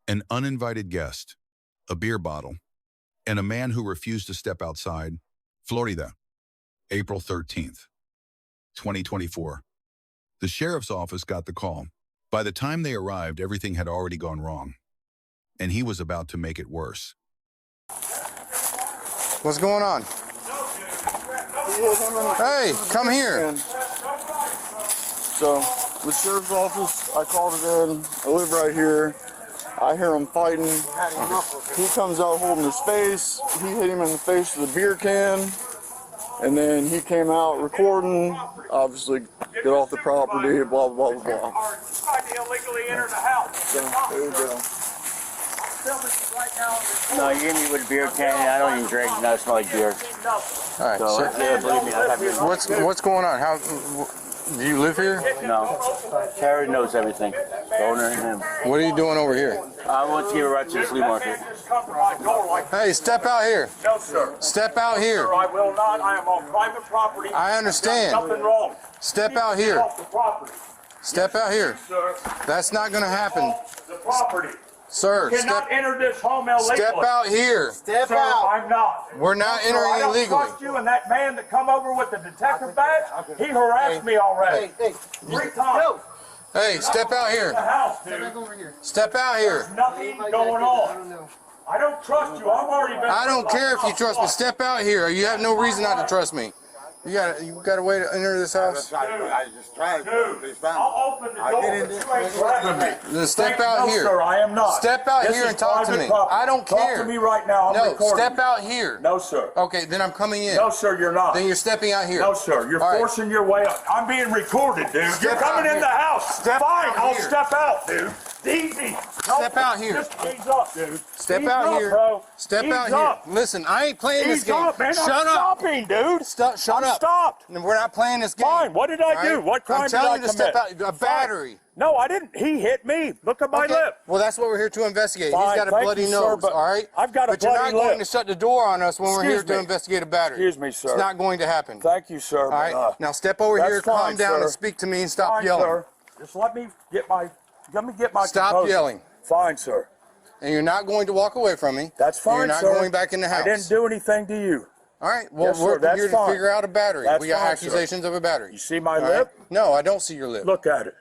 an uninvited guest, a beer bottle, and a man who refused to step outside. Florida, April 13th, 2024. The sheriff's office got the call. By the time they arrived, everything had already gone wrong, and he was about to make it worse. What's going on? Hey, come here. So, the sheriff's office, I called it in. I live right here. I hear him fighting. He comes out holding his face. He hit him in the face with a beer can. And then he came out recording, obviously, get off the property, blah, blah, blah, blah. Tried to illegally enter the house. So, there you go. No, you hit me with a beer can. I don't even drink. No, it smells like beer. All right, So, yeah, believe me, I have what's going on? How do you live here? No. Terry knows everything. The owner and him. What are you doing over here? I want to give a right to the flea market. Hey, step out here. No, sir. Step out here. Sir, I will not. I am on private property. I understand. Nothing wrong. Step out Get here. off the property. Step out here. Sir, That's not going to happen. the property. Sir, Cannot enter this home illegally. step out here. Step out. I'm not. We're not Sir, entering I don't illegally. trust you and that man that come over with the detective badge. He harassed me already. Hey, 3 times. Hey, step out The here. house, dude. Step out here. Nothing going on. I don't trust you. I've already been. I don't care if you trust me. Step out here. You have no reason not to trust me. You got a way to enter this house? I just tried Dude, to. It's fine. I'll open the door, get in but this you ain't threatening me. Then step Thank you. out No, here. sir, I am not. Step out This here is and talk to private me. property. I don't care. Talk to me right now. I'm No, recording. step out here. No, sir. Okay, then I'm coming in. No, sir, you're not. Then you're stepping out here. No, sir. You're All right. forcing your way up. I'm being recorded, dude. Step You're coming out in the here. house. Step Fine, out I'll here. step out, dude. Easy. Step out here. Just ease up, dude. Step Ease out up, here. bro. Step Ease out up. here. Listen, I ain't playing this Ease game. up, man. Shut I'm up. stopping, dude. Shut I'm up. stopped. We're not playing this game. Fine. What did I All do? right? What crime I'm did I telling you to commit? step out. A battery. No, I didn't. He hit me. Look at my Okay. lip. Well, that's what we're here to investigate. Fine, He's got a thank bloody you, sir, nose, but all right? I've got a But you're bloody not going lip. to shut the door on us when we're here Excuse to me. investigate a battery. Excuse me, sir. It's not going to happen. Thank you, sir. All right, now step over that's here, calm fine, down, sir. and speak to me and stop Fine, yelling. sir. Just let me get my Stop composure. yelling. Fine, sir. And you're not going to walk away from me. That's fine, You're not sir. going back in the house. I didn't do anything to you. All right, well, Yes, sir, we're that's here to fine. figure out a battery. That's We got fine, sir. accusations of a battery. You see my All lip? right? No, I don't see your lip. Look at it.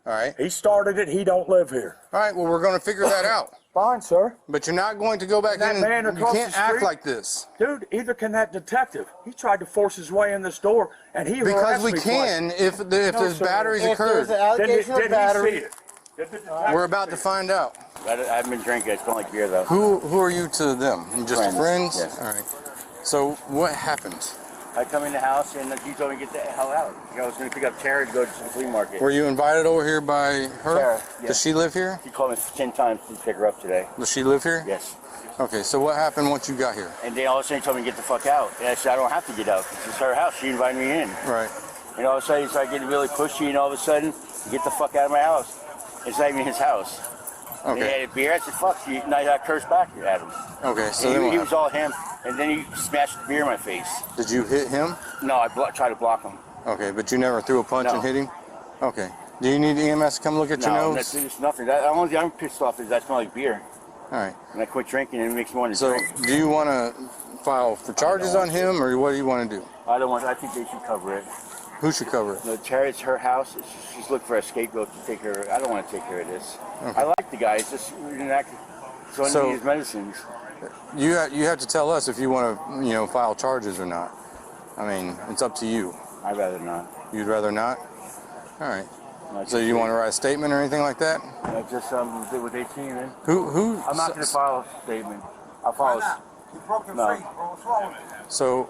All right. He started it. He don't live here. All right, well, we're going to figure that out. Fine, sir. But you're not going to go back That in man and you across can't the act street? like this. Dude, either can that detective. He tried to force his way in this door, and he Because harassed we me can twice. if there's sir. batteries If there's occurred. an allegation Did of he battery, see it? Did the detective We're about see to it? find out. I haven't been drinking. It's not like beer, though. Who are you to them? You just Friends, friends? yes. All right. So what happened? I come in the house, and you told me to get the hell out. I was going to pick up Tara to go to the flea market. Were you invited over here by her? Tara, yeah. Does she live here? She called me 10 times to pick her up today. Does she live here? Yes. Okay, so what happened once you got here? And they all of a sudden told me to get the fuck out. And I said, I don't have to get out. It's her house. She invited me in. Right. And all of a sudden, he started getting really pushy, and all of a sudden, get the fuck out of my house. It's not even his house. And he Okay. had a beer. I said, fuck you. And I cursed back at him. Okay, so And then he what was all him. And then he smashed the beer in my face. happened? Did you hit him? No, I tried to block him. Okay, but you never threw a punch No. and hit him? Okay. Do you need EMS to come look at your No, nose? there's nothing. The only thing I'm pissed off is I smell like beer. All right. And I quit drinking, and it makes me want to So drink. do you want to file for charges on him, or what do you want to do? I don't want. I think they should cover it. Who should cover it? No, Tara, it's her house. She's looking for a scapegoat to take her. I don't want to take care of this. Okay. I like the guy. It's just so I So- need his medicines. You have to tell us if you want to, file charges or not. I mean, it's up to you. I'd rather not. You'd rather not? All right. Not So you want to write a statement or anything like that? just with 18 then. Who? I'm not going to file a statement. I'll file. you broke your No. feet. What's wrong with you? So,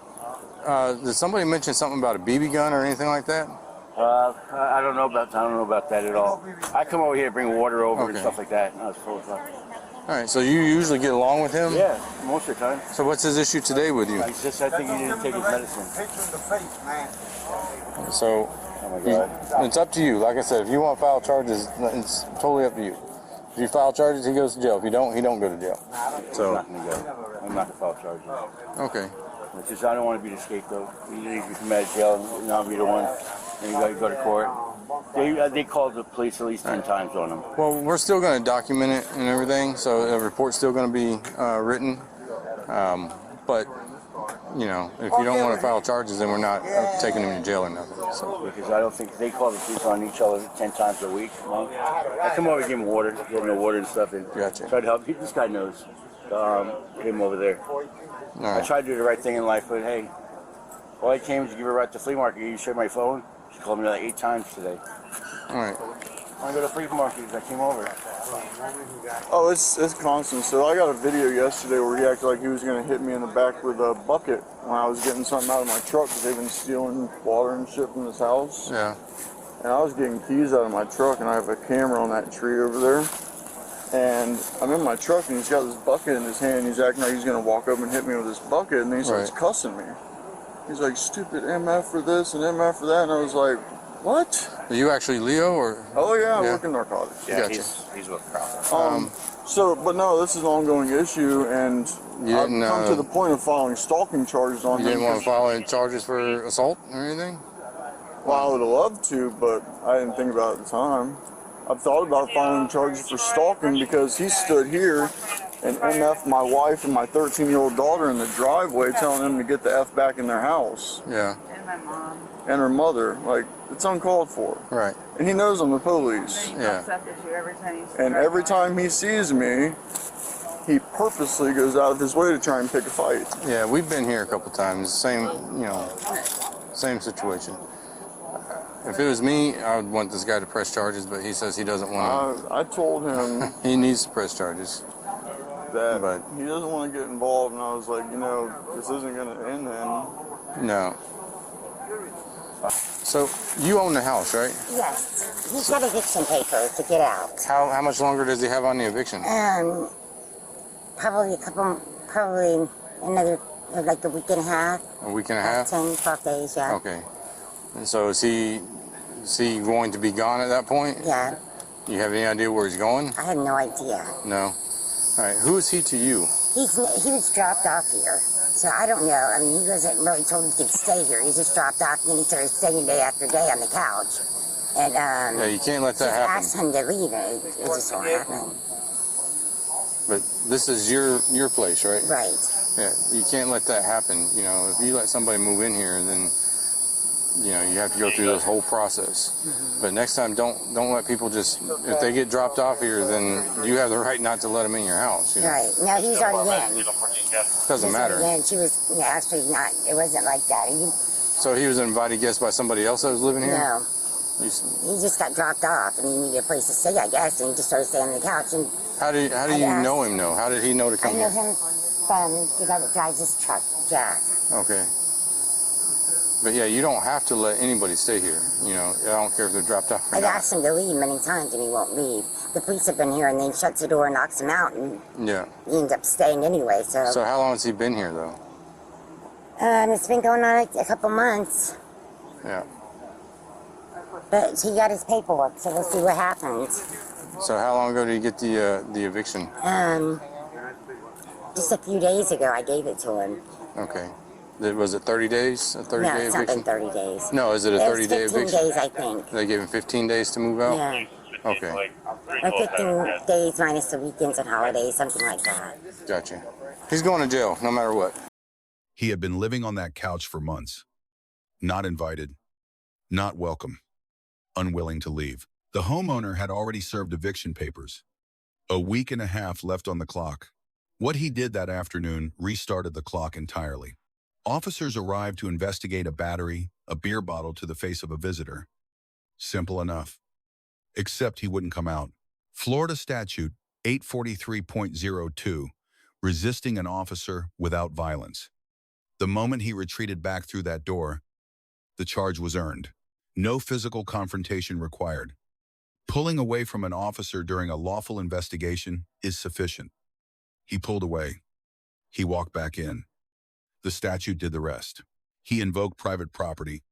did somebody mention something about a BB gun or anything like that? I don't know about that at all. I come over here to bring water over and Okay. stuff like that. And I was full of fuck. All right. So you usually get along with him? Yeah, most of the time. So what's his issue today with you? It's just I think he didn't take his medicine. Hit you in the face, man. So Oh my god. it's up to you. Like I said, if you want to file charges, it's totally up to you. If you file charges, he goes to jail. If you don't, he don't go to jail. I'm So not going to go. I'm not going to file charges. okay. It's just I don't want to be the scapegoat. You can come out of jail and not be the one. And you got to go to court. They called the police at least 10 times on him. Well, we're still going to document it and everything, so the report's still going to be written. But, you know, if you don't want to file charges, then we're not taking him to jail or nothing. So. Because I don't think they call the police on each other 10 times a week. I come over and give him water, give him the water and stuff, and Gotcha. try to help. This guy knows. Get him over there. All right. I tried to do the right thing in life, but hey, all I came was to give her right to the flea market. You showed my phone. She called me like 8 times today. All right. I go to the flea market. I came over. Oh, it's constant. So I got a video yesterday where he acted like he was going to hit me in the back with a bucket when I was getting something out of my truck because they've been stealing water and shit from his house. Yeah. And I was getting keys out of my truck, and I have a camera on that tree over there. And I'm in my truck, and he's got this bucket in his hand. He's acting like he's going to walk up and hit me with this bucket, and then he starts cussing me. He's like, stupid MF for this and MF for that. And I was like, what? Are you actually Leo or? Oh, yeah, I work in narcotics. Yeah, Gotcha. he's with Crawford. But no, this is an ongoing issue, and You I've didn't, come to the point of filing stalking charges on You him. didn't want to file any charges for assault or anything? Well, I would have loved to, but I didn't think about it at the time. I've thought about filing charges for stalking because he stood here and MF'd my wife and my 13-year-old daughter in the driveway, telling them to get the F back in their house. Yeah. And my mom. And her mother. Like, it's uncalled for. Right. And he knows I'm the police. And he Yeah. pops up at you every time you And every time he sees me, he purposely goes out of his way to try and pick a fight. Yeah, we've been here a couple times. Same, you know, same situation. If it was me, I would want this guy to press charges, but he says he doesn't want I told him to. He needs to press charges. that But- he doesn't want to get involved, and I was like, you know, this isn't going to end then. No. So you own the house, right? Yes, he's got eviction paper to get out. How much longer does he have on the eviction? Probably another, like a week and a half. A week and a half? 10, 12 days, yeah. Okay. And so is he going to be gone at that point? Yeah, You have any idea where he's going? I had no idea. No. All right. Who is he to you? He was dropped off here, so I don't know. I mean, he wasn't really told he could stay here. He just dropped off, and then he started staying day after day on the couch. And Yeah, you can't let that just happen. asked him to leave, and it just won't happen. But this is your place, right? Right. Yeah, you can't let that happen. You know, if you let somebody move in here, then you know you have to go through this whole process. But next time, don't let people just, if they get dropped off here, then you have the right not to let them in your house. You know? Right. No, he was already in. Doesn't matter. Yeah, and she was actually not. It wasn't like that. So he was an invited guest by somebody else that was living here. No. He's- He just got dropped off, and he needed a place to stay, I guess, and he just started staying on the couch. And How do you asked- know him? How did he know to I come know here? him from the guy that drives this truck, Jack. Okay. But yeah, you don't have to let anybody stay here. You know, I don't care if they're dropped off or I've not. asked him to leave many times, and he won't leave. The police have been here, and then he shuts the door and knocks him out, and Yeah. he ends up staying anyway. So how long has he been here though? It's been going on like a couple months, Yeah. but he got his paperwork, so we'll see what happens. So how long ago did you get the eviction? Just a few days ago, I gave it to him. Okay. Was it 30 days? A 30-day No, it's not eviction? been 30 days. No, is it a It was 30-day 15 eviction? days, I think. They gave him 15 days to move out? Yeah. Okay. Or 15 days minus the weekends and holidays, something like that. Gotcha. He's going to jail no matter what. He had been living on that couch for months. Not invited, not welcome, unwilling to leave. The homeowner had already served eviction papers. A week and a half left on the clock. What he did that afternoon restarted the clock entirely. Officers arrived to investigate a battery, a beer bottle to the face of a visitor. Simple enough. Except he wouldn't come out. Florida Statute 843.02, resisting an officer without violence. The moment he retreated back through that door, the charge was earned. No physical confrontation required. Pulling away from an officer during a lawful investigation is sufficient. He pulled away. He walked back in. The statute did the rest. He invoked private property.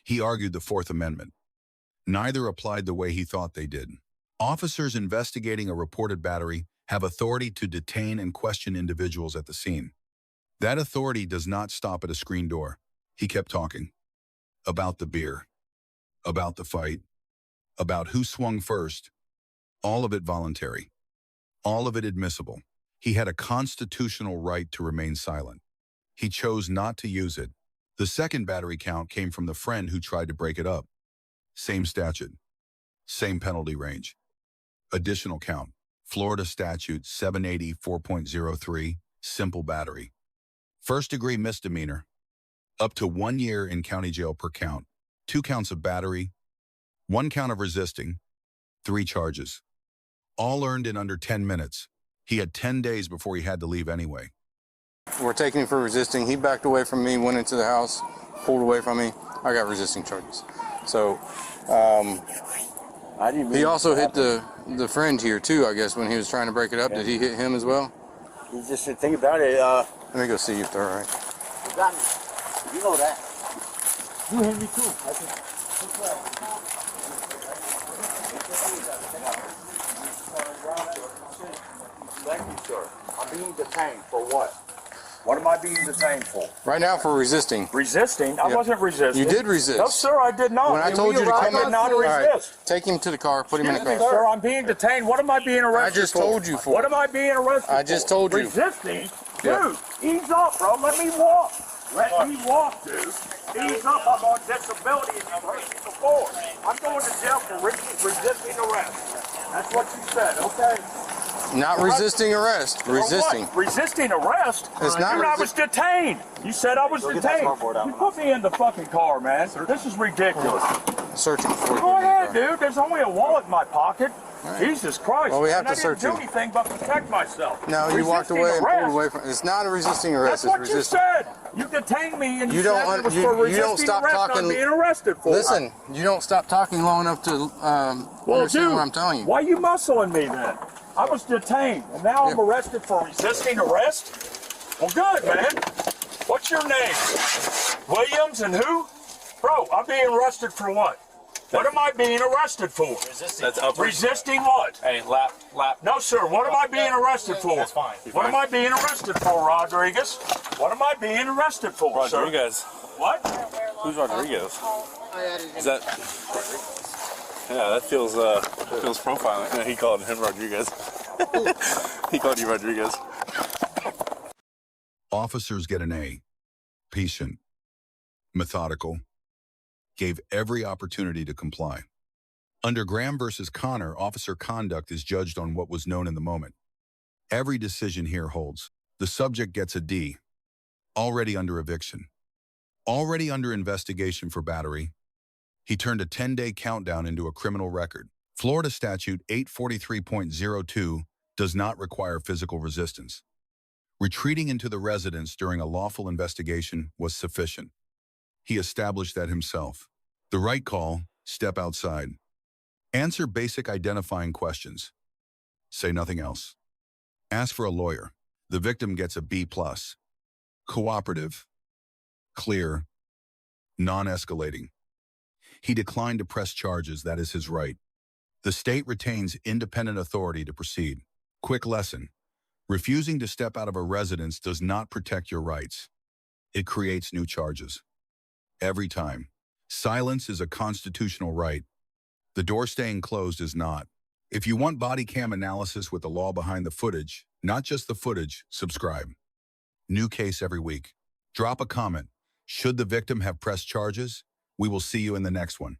He argued the Fourth Amendment. Neither applied the way he thought they did. Officers investigating a reported battery have authority to detain and question individuals at the scene. That authority does not stop at a screen door. He kept talking. About the beer. About the fight. about who swung first, all of it voluntary, all of it admissible. He had a constitutional right to remain silent. He chose not to use it. The second battery count came from the friend who tried to break it up. Same statute, same penalty range. Additional count, Florida Statute 780 simple battery. First-degree misdemeanor, up to 1 year in county jail per count. 2 counts of battery, 1 count of resisting, 3 charges. All earned in under 10 minutes. He had 10 days before he had to leave anyway. We're taking him for resisting. He backed away from me, went into the house, pulled away from me. I got resisting charges. So I didn't. he also hit the friend here too, I guess, when he was trying to break it up. Did he hit him as well? He just said, think about it. Let me go see if they're all right. You got me. You know that. You hit me too. Thank you, sir. I'm being detained for what? What am I being detained for? Right now for resisting. Resisting? I Yeah. wasn't resisting. You did resist. No, sir, I did not. When I And told we you to arrived, come I in, did not all right, resist. take him to the car, put him in the Excuse me, car. sir, I'm being detained. What am I being arrested for? I just told you for. What am I being arrested for? I just told you. Resisting? Yeah. Dude, ease up, bro. Let me walk. Let me walk, dude. Ease up. I'm on disability and you've heard me before. I'm going to jail for resisting arrest. That's what you said, okay? Not resisting arrest. For Resisting. what? Resisting arrest? It's not Dude, I was detained. You said I was detained. You put me in the fucking car, man. This is ridiculous. Searching for. Go ahead, dude. There's only a wallet in my pocket. Jesus Christ. Well, we have man, to I search didn't you. do anything but protect myself. No, you walked Resisting away and arrest? pulled away from. It's not a resisting arrest. That's what It's you resisting. said. You detained me and you, You said don't it was you- for you don't resisting stop arrest talking- I'm being arrested for. Listen, you don't stop talking long enough to Well, understand dude, what I'm telling you. why you muscling me then? I was detained and now I'm arrested for resisting arrest? Well, good, man. What's your name? Williams and who? Bro, I'm being arrested for what? What am I being arrested for? Resisting. That's upper. Resisting what? Hey, lap. No, sir. What am I being arrested for? That's fine. What am I being arrested for, Rodriguez? What am I being arrested for, sir? Rodriguez. What? Who's Rodriguez? Is that? Yeah, that feels profiling. Yeah, he called him Rodriguez. He called you Rodriguez. Officers get an A. Patient, methodical, gave every opportunity to comply. Under Graham versus Connor, officer conduct is judged on what was known in the moment. Every decision here holds. The subject gets a D. Already under eviction. Already under investigation for battery. He turned a 10-day countdown into a criminal record. Florida Statute 843.02 does not require physical resistance. Retreating into the residence during a lawful investigation was sufficient. He established that himself. The right call, step outside. Answer basic identifying questions. Say nothing else. Ask for a lawyer. The victim gets a B+. Cooperative. Clear. Non-escalating. He declined to press charges, that is his right. The state retains independent authority to proceed. Quick lesson. Refusing to step out of a residence does not protect your rights. It creates new charges. Every time. Silence is a constitutional right. The door staying closed is not. If you want body cam analysis with the law behind the footage, not just the footage, subscribe. New case every week. Drop a comment. Should the victim have pressed charges? We will see you in the next one.